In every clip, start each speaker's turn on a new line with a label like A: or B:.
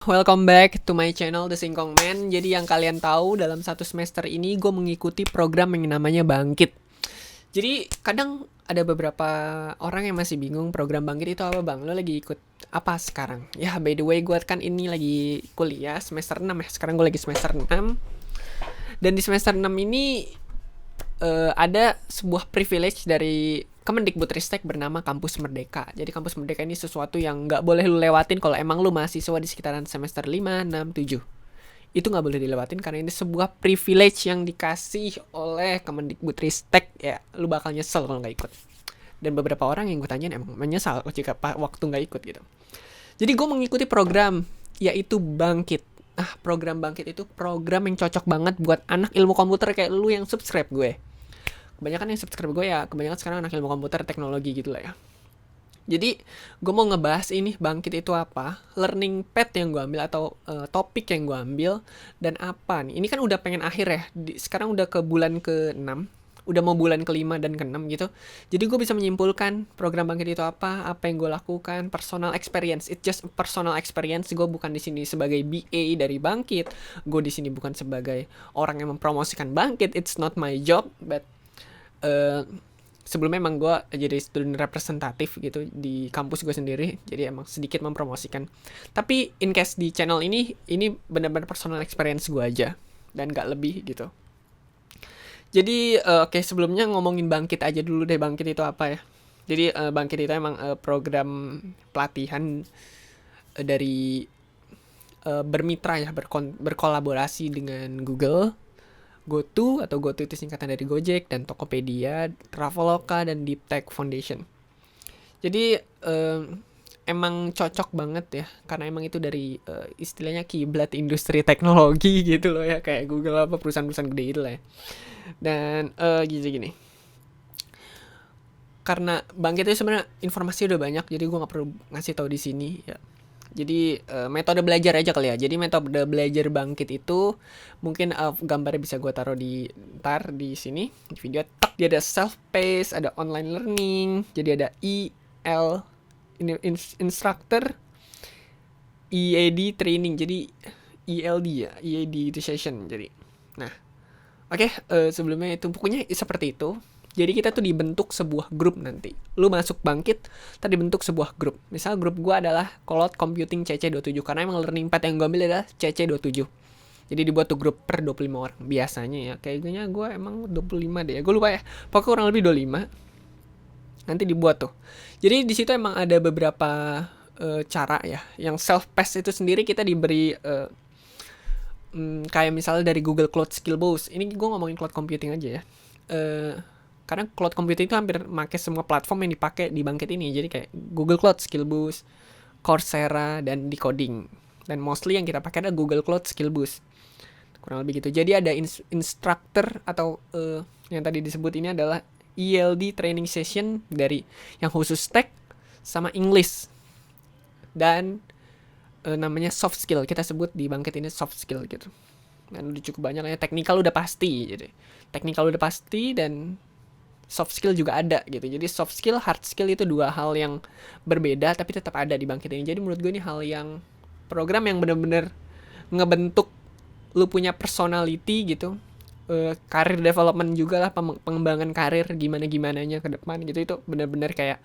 A: Welcome back to my channel The Singkong Man. Jadi yang kalian tahu dalam satu semester ini gue mengikuti program yang namanya Bangkit. Jadi kadang ada beberapa orang yang masih bingung program Bangkit itu apa bang. Lo lagi ikut apa sekarang? Ya by the way gue kan ini lagi kuliah semester 6 ya. Sekarang gue lagi semester 6. Dan di semester 6 ini ada sebuah privilege dari Kemendikbudristek bernama Kampus Merdeka. Jadi Kampus Merdeka ini sesuatu yang nggak boleh lu lewatin kalau emang lu mahasiswa di sekitaran semester 5, 6, 7. Itu nggak boleh dilewatin karena ini sebuah privilege yang dikasih oleh Kemendikbudristek. Ya, lu bakal nyesel kalau nggak ikut. Dan beberapa orang yang gue tanyain emang menyesal jika waktu nggak ikut gitu. Jadi gue mengikuti program yaitu Bangkit. Program Bangkit itu program yang cocok banget buat anak ilmu komputer kayak lu yang subscribe gue. Kebanyakan yang subscribe gue ya kebanyakan sekarang anak ilmu komputer teknologi gitu lah ya. Jadi gue mau ngebahas ini Bangkit itu apa, learning path yang gue ambil atau topik yang gue ambil, dan apa nih. Ini kan udah pengen akhir ya, sekarang udah ke bulan ke-6, udah mau bulan ke-5 dan ke-6 gitu. Jadi gue bisa menyimpulkan program Bangkit itu apa yang gue lakukan, personal experience. It's just personal experience. Gue bukan di sini sebagai BA dari Bangkit, gue di sini bukan sebagai orang yang mempromosikan Bangkit. It's not my job, but sebelumnya emang gue jadi student representatif gitu di kampus gue sendiri, jadi emang sedikit mempromosikan. Tapi in case di channel ini benar-benar personal experience gue aja dan gak lebih gitu. Jadi oke, sebelumnya ngomongin Bangkit aja dulu deh. Bangkit itu apa ya? Jadi Bangkit itu emang program pelatihan dari bermitra ya, berkolaborasi dengan Google, GoTo atau GoTo itu singkatan dari Gojek, dan Tokopedia, Traveloka, dan Deep Tech Foundation. Jadi emang cocok banget ya, karena emang itu dari istilahnya kiblat industri teknologi gitu loh ya, kayak Google apa perusahaan-perusahaan gede gitu lah ya. Dan gini, karena Bangkit itu sebenarnya informasi udah banyak, jadi gue nggak perlu ngasih tahu di sini ya. Jadi metode belajar aja kali ya. Jadi metode belajar Bangkit itu mungkin gambarnya bisa gue taruh ntar di sini di video. Dia ada self paced, ada online learning, jadi ada EL ini instructor, EAD training, jadi ELD ya, EAD itu session. Jadi nah, oke, sebelumnya itu pokoknya seperti itu. Jadi kita tuh dibentuk sebuah grup nanti. Lu masuk Bangkit, tadi bentuk sebuah grup. Misal grup gue adalah Cloud Computing CC27, karena emang learning path yang gue ambil adalah CC27. Jadi dibuat tuh grup per 25 orang. Biasanya ya, kayaknya gue emang 25 deh ya. Gue lupa ya. Pokoknya kurang lebih 25. Nanti dibuat tuh. Jadi di situ emang ada beberapa cara ya. Yang self-paced itu sendiri kita diberi kayak misalnya dari Google Cloud Skill Boost. Ini gue ngomongin cloud computing aja ya. Karena cloud computing itu hampir pakai semua platform yang dipakai di Bangkit ini. Jadi kayak Google Cloud Skill Boost, Coursera, dan Decoding. Dan mostly yang kita pakai adalah Google Cloud Skill Boost. Kurang lebih gitu. Jadi ada instructor atau yang tadi disebut ini adalah ELD training session dari yang khusus tech sama English. Dan namanya soft skill. Kita sebut di Bangkit ini soft skill gitu. Dan udah cukup banyak ya. Technical udah pasti. Jadi technical udah pasti dan soft skill juga ada gitu. Jadi soft skill, hard skill itu dua hal yang berbeda tapi tetap ada di Bangkit ini. Jadi menurut gue ini hal yang program yang benar-benar ngebentuk lu punya personality gitu. Karir development juga lah, pengembangan karir gimana-gimananya ke depan gitu. Itu benar-benar kayak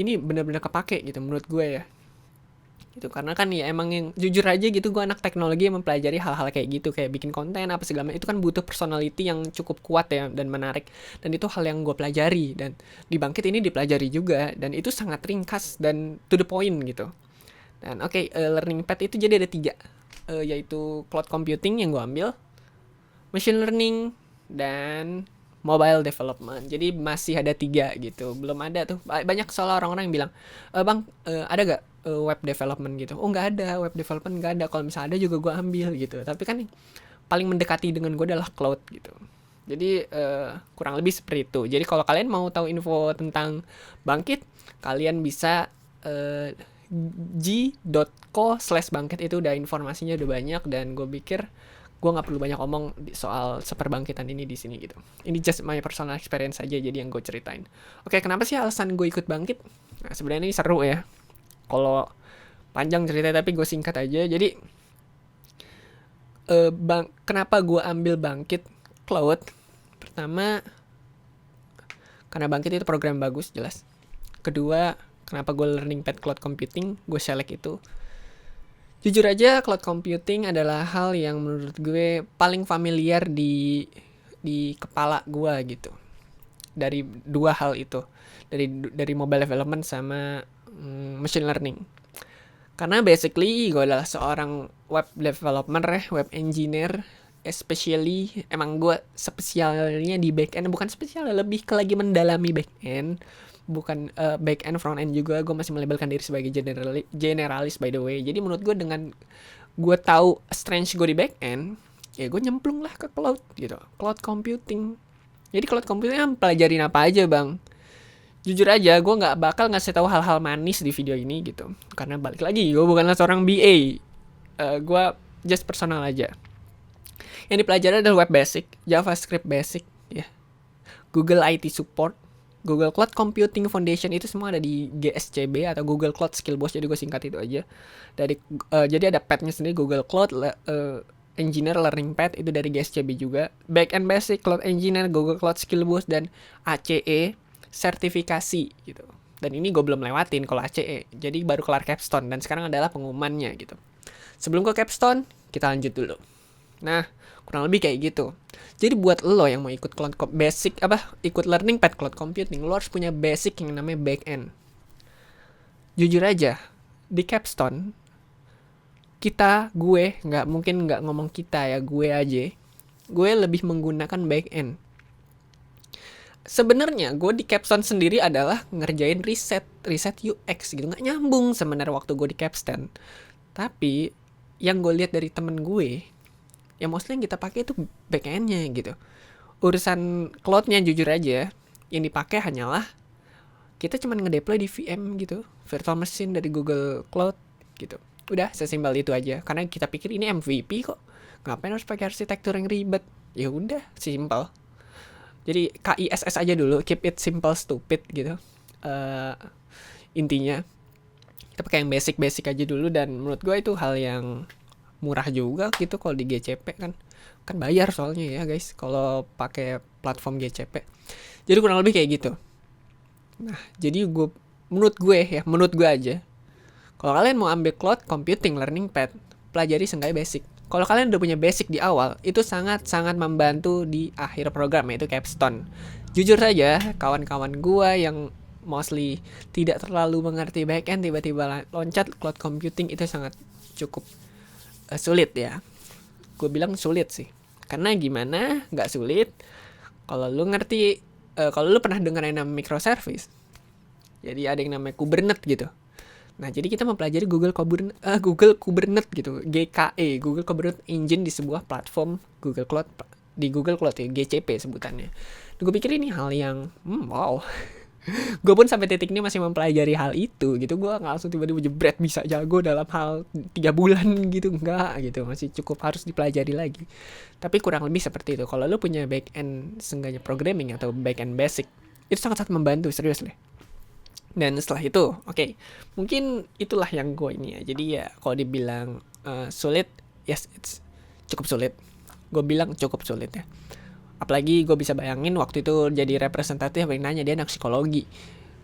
A: ini benar-benar kepake gitu menurut gue ya. Gitu, karena kan ya emang yang jujur aja gitu, gue anak teknologi yang mempelajari hal-hal kayak gitu, kayak bikin konten apa segala macam, itu kan butuh personality yang cukup kuat ya dan menarik, dan itu hal yang gue pelajari, dan di Bangkit ini dipelajari juga, dan itu sangat ringkas dan to the point gitu. Dan learning path itu jadi ada 3, yaitu cloud computing yang gue ambil, machine learning, dan mobile development. Jadi masih ada 3 gitu. Belum ada tuh. Banyak soal orang-orang yang bilang, bang, ada gak web development gitu? Oh nggak ada, web development nggak ada. Kalau misalnya ada juga gue ambil gitu. Tapi kan paling mendekati dengan gue adalah cloud gitu. Jadi kurang lebih seperti itu. Jadi kalau kalian mau tahu info tentang Bangkit, kalian bisa g.co/bangkit, itu udah informasinya udah banyak, dan gue pikir gue nggak perlu banyak ngomong soal seperbangkitan ini di sini gitu. Ini just my personal experience aja, jadi yang gue ceritain. Oke, kenapa sih alasan gue ikut Bangkit? Nah, sebenarnya ini seru ya. Kalau Panjang cerita tapi gue singkat aja. Jadi kenapa gue ambil Bangkit Cloud? Pertama, karena Bangkit itu program bagus jelas. Kedua, kenapa gue learning path cloud computing, gue select itu. Jujur aja, cloud computing adalah hal yang menurut gue paling familiar di kepala gue gitu. Dari dua hal itu, dari mobile development sama machine learning. Karena basically gue adalah seorang web developer, web engineer, especially emang gue spesialnya di back end, bukan spesial, lebih ke lagi mendalami back end, bukan back end front end juga. Gue masih melabelkan diri sebagai generalis by the way. Jadi menurut gue dengan gue tahu strength gue di back end, ya gue nyemplung lah ke cloud gitu, cloud computing. Jadi cloud computing pelajarin apa aja bang? Jujur aja gue nggak bakal ngasih tahu hal-hal manis di video ini gitu, karena balik lagi gue bukanlah seorang BA. Gue just personal aja. Yang dipelajari adalah web basic, JavaScript basic, ya, Google IT support, Google Cloud Computing Foundation, itu semua ada di GSCB atau Google Cloud Skill Boss. Jadi gue singkat itu aja. Jadi ada path-nya sendiri, Google Cloud Engineer Learning Path, itu dari GSCB juga. Backend Basic, Cloud Engineer, Google Cloud Skill Boss, dan ACE sertifikasi gitu. Dan ini gue belum lewatin kalau ACE. Jadi baru kelar capstone dan sekarang adalah pengumumannya gitu. Sebelum ke capstone, kita lanjut dulu. Nah, kurang lebih kayak gitu. Jadi buat lo yang mau ikut cloud basic ikut learning path cloud computing, lo harus punya basic yang namanya back end. Jujur aja, di capstone gue nggak mungkin nggak ngomong kita ya, gue aja, gue lebih menggunakan back end. Sebenarnya gue di capstone sendiri adalah ngerjain riset UX gitu, nggak nyambung sebenarnya waktu gue di capstone. Tapi yang gue lihat dari temen gue, yang mostly yang kita pakai itu back end-nya gitu. Urusan cloud-nya jujur aja, yang dipakai hanyalah kita cuma ngedeploy di VM gitu, virtual machine dari Google Cloud gitu. Udah sesimpel itu aja. Karena kita pikir ini MVP kok, ngapain harus pakai arsitektur yang ribet? Ya udah, simple. Jadi KISS aja dulu, keep it simple stupid gitu. Intinya kita pakai yang basic aja dulu, dan menurut gue itu hal yang murah juga gitu. Kalau di GCP kan bayar soalnya ya guys kalau pakai platform GCP. Jadi kurang lebih kayak gitu. Nah, jadi menurut gue aja, kalau kalian mau ambil cloud computing learning path, pelajari seenggaknya basic. Kalau kalian udah punya basic di awal, itu sangat-sangat membantu di akhir program, yaitu capstone. Jujur saja, kawan-kawan gue yang mostly tidak terlalu mengerti backend, tiba-tiba loncat cloud computing, itu sangat cukup sulit ya. Gue bilang sulit sih. Karena gimana? Nggak sulit. Kalau lu ngerti, kalau lu pernah dengar yang namanya microservice, jadi ada yang namanya Kubernetes gitu. Nah, jadi kita mempelajari Google Kubernetes gitu, GKE, Google Kubernetes Engine di sebuah platform Google Cloud, di Google Cloud ya, GCP sebutannya. Gue pikir ini hal yang wow. Gue pun sampai titik ini masih mempelajari hal itu gitu. Gue nggak langsung tiba-tiba jebret bisa jago dalam hal 3 bulan gitu, enggak gitu. Masih cukup harus dipelajari lagi. Tapi kurang lebih seperti itu. Kalau lo punya back end seenggaknya programming atau back end basic, itu sangat-sangat membantu, serius deh. Dan setelah itu, oke, mungkin itulah yang gue ini ya. Jadi ya kalau dibilang sulit, yes, it's cukup sulit. Gue bilang cukup sulit ya. Apalagi gue bisa bayangin waktu itu jadi representatif yang nanya, dia anak psikologi.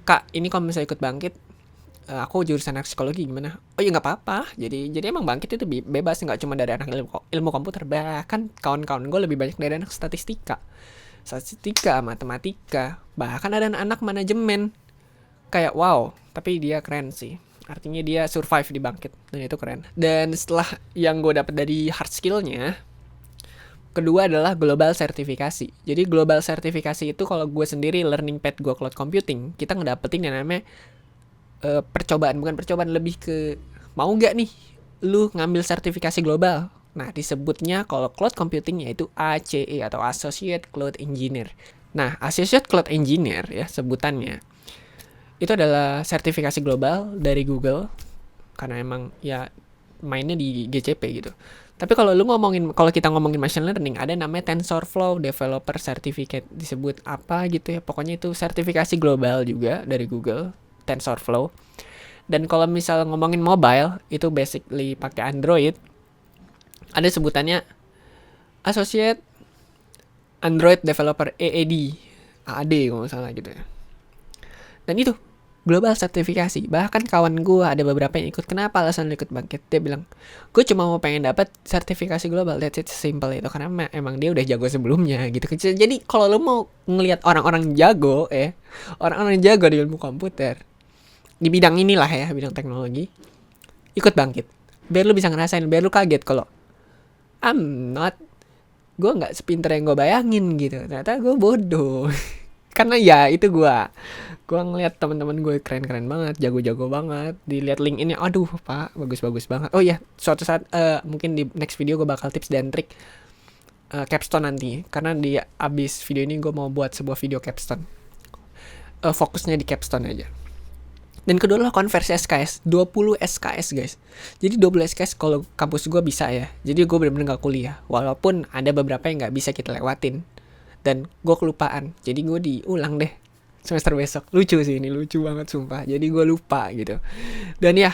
A: Kak, ini kalau misalnya ikut Bangkit, aku jurusan anak psikologi gimana? Oh ya nggak apa-apa. Jadi emang Bangkit itu bebas, nggak cuma dari anak ilmu komputer. Bahkan kawan-kawan gue lebih banyak dari anak statistika, matematika, bahkan ada anak manajemen. Kayak wow, tapi dia keren sih. Artinya dia survive di Bangkit, dan itu keren. Dan setelah yang gue dapat dari hard skillnya, kedua adalah global sertifikasi. Jadi global sertifikasi itu kalau gue sendiri learning path gue cloud computing, kita ngedapetin yang namanya bukan percobaan, lebih ke mau gak nih lu ngambil sertifikasi global. Nah, disebutnya kalau cloud computing yaitu ACE atau Associate Cloud Engineer. Nah, Associate Cloud Engineer ya sebutannya, itu adalah sertifikasi global dari Google, karena emang ya mainnya di GCP gitu. Tapi kalau kita ngomongin machine learning, ada namanya TensorFlow Developer Certificate, disebut apa gitu ya. Pokoknya itu sertifikasi global juga dari Google, TensorFlow. Dan kalau misal ngomongin mobile, itu basically pakai Android, ada sebutannya Associate Android Developer AAD, AAD kalau nggak salah gitu ya. Dan itu global sertifikasi. Bahkan kawan gue ada beberapa yang ikut. Kenapa alasan lu ikut Bangkit? Dia bilang, gue cuma mau pengen dapat sertifikasi global. That's it, simple itu. Karena emang dia udah jago sebelumnya gitu. Jadi kalau lu mau ngelihat orang-orang jago, orang-orang jago di ilmu komputer di bidang inilah ya, bidang teknologi, ikut Bangkit. Biar lu bisa ngerasain, biar lu kaget kalau gue nggak sepinter yang gue bayangin gitu. Ternyata gue bodoh. Karena ya itu gue ngeliat teman-teman gue keren-keren banget, jago-jago banget. Dilihat link ini, aduh pak, bagus-bagus banget. Oh iya, suatu saat mungkin di next video gue bakal tips dan trik capstone nanti. Karena di abis video ini gue mau buat sebuah video capstone. Fokusnya di capstone aja. Dan kedua lah konversi SKS, 20 SKS guys. Jadi 20 SKS kalau kampus gue bisa ya. Jadi gue bener-bener gak kuliah. Walaupun ada beberapa yang gak bisa kita lewatin. Dan gue kelupaan, jadi gue diulang deh semester besok. Lucu sih ini, lucu banget sumpah. Jadi gue lupa gitu. Dan ya,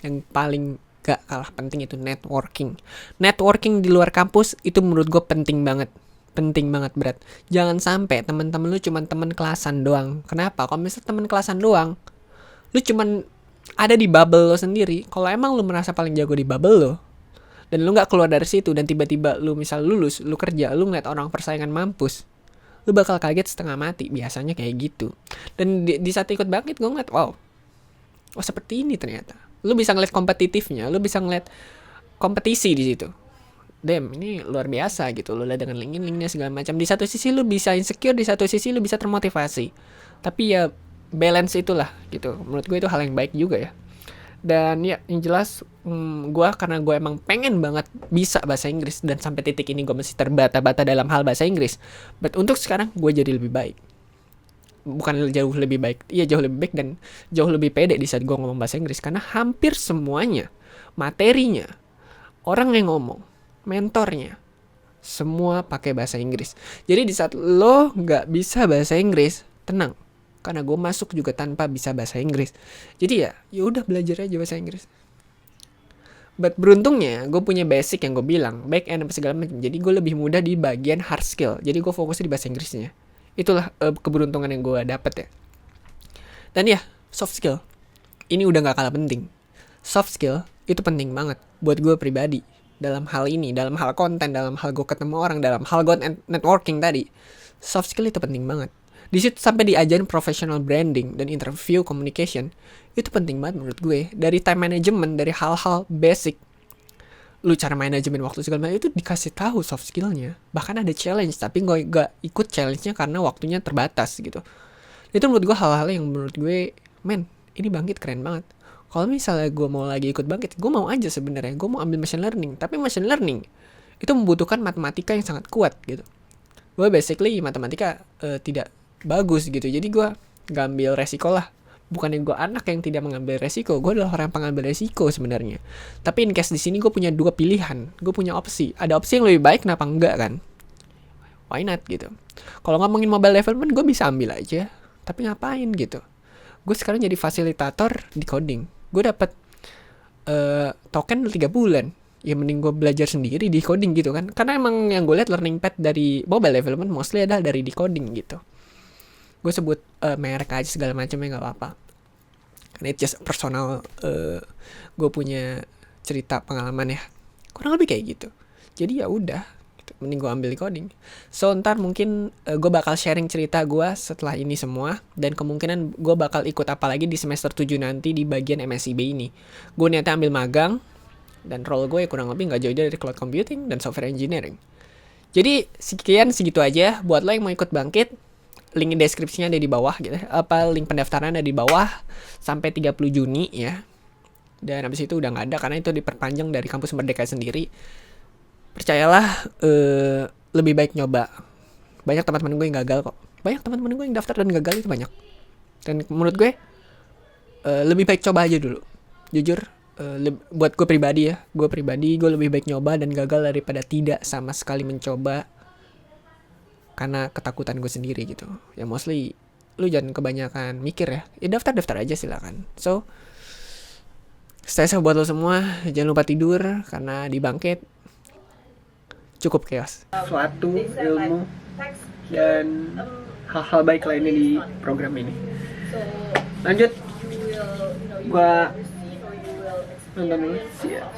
A: yang paling gak kalah penting itu networking. Networking di luar kampus itu menurut gue penting banget. Penting banget berat. Jangan sampai teman-teman lu cuman teman kelasan doang. Kenapa? Kalau misalnya teman kelasan doang, lu cuman ada di bubble lo sendiri. Kalau emang lu merasa paling jago di bubble lo, dan lu gak keluar dari situ, dan tiba-tiba lu misal lulus, lu kerja, lu ngeliat orang persaingan mampus, lu bakal kaget setengah mati. Biasanya kayak gitu. Dan di saat ikut Bangkit, gue ngeliat, wow, seperti ini ternyata. Lu bisa ngeliat kompetitifnya, lu bisa ngeliat kompetisi di situ. Damn, ini luar biasa gitu. Lu lihat dengan linknya segala macam. Di satu sisi lu bisa insecure, di satu sisi lu bisa termotivasi. Tapi ya balance itulah gitu. Menurut gue itu hal yang baik juga ya. Dan ya yang jelas gue karena gue emang pengen banget bisa bahasa Inggris, dan sampai titik ini gue masih terbata-bata dalam hal bahasa Inggris. But untuk sekarang gue jadi lebih baik. Bukan jauh lebih baik, iya jauh lebih baik dan jauh lebih pede di saat gue ngomong bahasa Inggris. Karena hampir semuanya, materinya, orang yang ngomong, mentornya, semua pakai bahasa Inggris. Jadi di saat lo gak bisa bahasa Inggris, tenang, karena gue masuk juga tanpa bisa bahasa Inggris. Jadi ya udah belajar aja bahasa Inggris. But beruntungnya gue punya basic yang gue bilang, back end apa segala macam. Jadi gue lebih mudah di bagian hard skill. Jadi gue fokusnya di bahasa Inggrisnya. Itulah keberuntungan yang gue dapet ya. Dan ya soft skill ini udah gak kalah penting. Soft skill itu penting banget buat gue pribadi. Dalam hal ini, dalam hal konten, dalam hal gue ketemu orang, dalam hal gue networking tadi. Soft skill itu penting banget. Di situ sampai diajarin professional branding dan interview communication. Itu penting banget menurut gue. Dari time management, dari hal-hal basic, lu cara manajemen waktu segala macam itu dikasih tahu soft skillnya. Bahkan ada challenge, tapi gue gak ikut challenge-nya karena waktunya terbatas gitu. Itu menurut gue hal-hal yang menurut gue, men, ini Bangkit keren banget. Kalau misalnya gue mau lagi ikut Bangkit, gue mau aja sebenarnya. Gue mau ambil machine learning, tapi machine learning itu membutuhkan matematika yang sangat kuat gitu. Gue basically matematika tidak bagus gitu, jadi gue gak ambil resiko lah. Bukannya gue anak yang tidak mengambil resiko, gue adalah orang yang pengambil resiko sebenarnya. Tapi in case di sini gue punya dua pilihan, gue punya opsi. Ada opsi yang lebih baik, kenapa enggak kan? Why not gitu. Kalau ngomongin mobile development, gue bisa ambil aja, tapi ngapain gitu. Gue sekarang jadi fasilitator di coding. Gue dapat token 3 bulan. Ya mending gue belajar sendiri di coding gitu kan. Karena emang yang gue lihat learning path dari mobile development mostly adalah dari di coding gitu. Gue sebut merek aja segala macamnya gak apa-apa. Karena it's just personal. Gue punya cerita pengalaman ya. Kurang lebih kayak gitu. Jadi ya udah, gitu. Mending gue ambil di coding. So ntar mungkin gue bakal sharing cerita gue setelah ini semua. Dan kemungkinan gue bakal ikut apa lagi di semester 7 nanti di bagian MSIB ini. Gue niatnya ambil magang. Dan role gue kurang lebih gak jauh dari cloud computing dan software engineering. Jadi segitu aja. Buat lo yang mau ikut Bangkit, link deskripsinya ada di bawah gitu. Link pendaftaran ada di bawah sampai 30 Juni ya. Dan habis itu udah gak ada karena itu diperpanjang dari kampus Merdeka sendiri. Percayalah, lebih baik nyoba. Banyak teman-teman gue yang gagal kok. Banyak teman-teman gue yang daftar dan gagal itu banyak. Dan menurut gue lebih baik coba aja dulu. Jujur, buat gue pribadi ya, gue lebih baik nyoba dan gagal daripada tidak sama sekali mencoba karena ketakutan gue sendiri gitu. Ya mostly lu jangan kebanyakan mikir ya. Ya daftar aja silakan. So Stay safe buat lo semua. Jangan lupa tidur karena di Bangkit cukup chaos. Suatu ilmu dan hal-hal baik lainnya di program ini. Lanjut, gua nonton dulu. Siap.